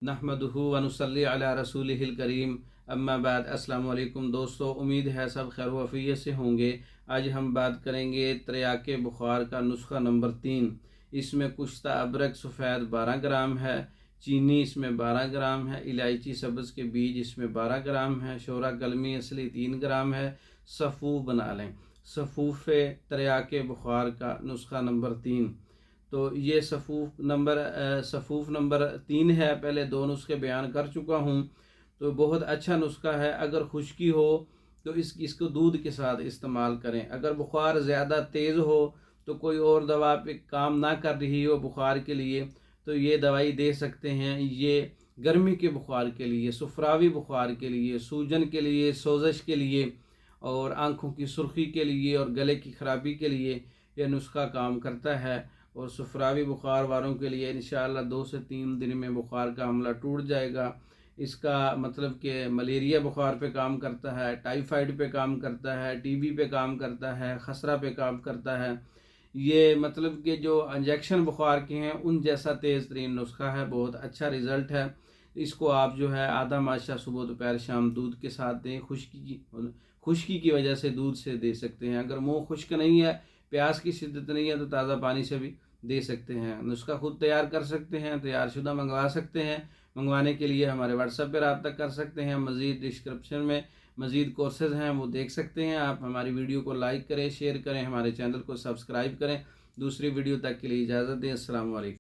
नहमदुहु व नुसल्ली अला रसूलिहिल करीम अम्मा बाद। अस्सलाम वालेकुम दोस्तों, उम्मीद है सब खैर वफ़ियत से होंगे। आज हम बात करेंगे त्रियाके बुखार का नुस्खा नंबर 3। इसमें कुश्ता अबरक सफ़ेद 12 ग्राम है, चीनी इसमें 12 ग्राम है, इलायची सब्ज़ के बीज इसमें 12 ग्राम है, शोरा कलमी असली 3 ग्राम है। सफ़ूफ बना लें। सफ़ूफ़ त्रियाके बुखार का नुस्खा नंबर 3। तो ये सफ़ूफ़ नंबर 3 है। पहले 2 नुस्खे बयान कर चुका हूँ। तो बहुत अच्छा नुस्खा है। अगर खुश्की हो तो इसको दूध के साथ इस्तेमाल करें। अगर बुखार ज़्यादा तेज़ हो तो कोई और दवा पे काम ना कर रही हो बुखार के लिए तो ये दवाई दे सकते हैं। ये गर्मी के बुखार के लिए, सुफरावी बुखार के लिए, सूजन के लिए, सोजश के लिए और आँखों की सुर्खी के लिए और गले की ख़राबी के लिए यह नुस्खा काम करता है। और सुफरावी बुखार वालों के लिए इंशाअल्लाह 2 से 3 दिन में बुखार का हमला टूट जाएगा। इसका मतलब कि मलेरिया बुखार पे काम करता है, टाइफाइड पे काम करता है, टीबी पे काम करता है, खसरा पे काम करता है। ये मतलब कि जो इंजेक्शन बुखार के हैं उन जैसा तेज़ तरीन नुस्खा है। बहुत अच्छा रिज़ल्ट है। इसको आप जो है आधा माशा सुबह दोपहर शाम दूध के साथ दें। खुश्की की वजह से दूध से दे सकते हैं। अगर मुँह खुश्क नहीं है, प्यास की शिद्दत नहीं है तो ताज़ा पानी से भी दे सकते हैं। नुस्खा खुद तैयार कर सकते हैं, तैयार शुदा मंगवा सकते हैं। मंगवाने के लिए हमारे व्हाट्सएप पर रब्ता कर सकते हैं। मज़ीद डिस्क्रिप्शन में मज़ीद कोर्सेज़ हैं, वो देख सकते हैं आप। हमारी वीडियो को लाइक करें, शेयर करें, हमारे चैनल को सब्सक्राइब करें। दूसरी वीडियो तक के लिए इजाज़त दें। अस्सलाम वालेकुम।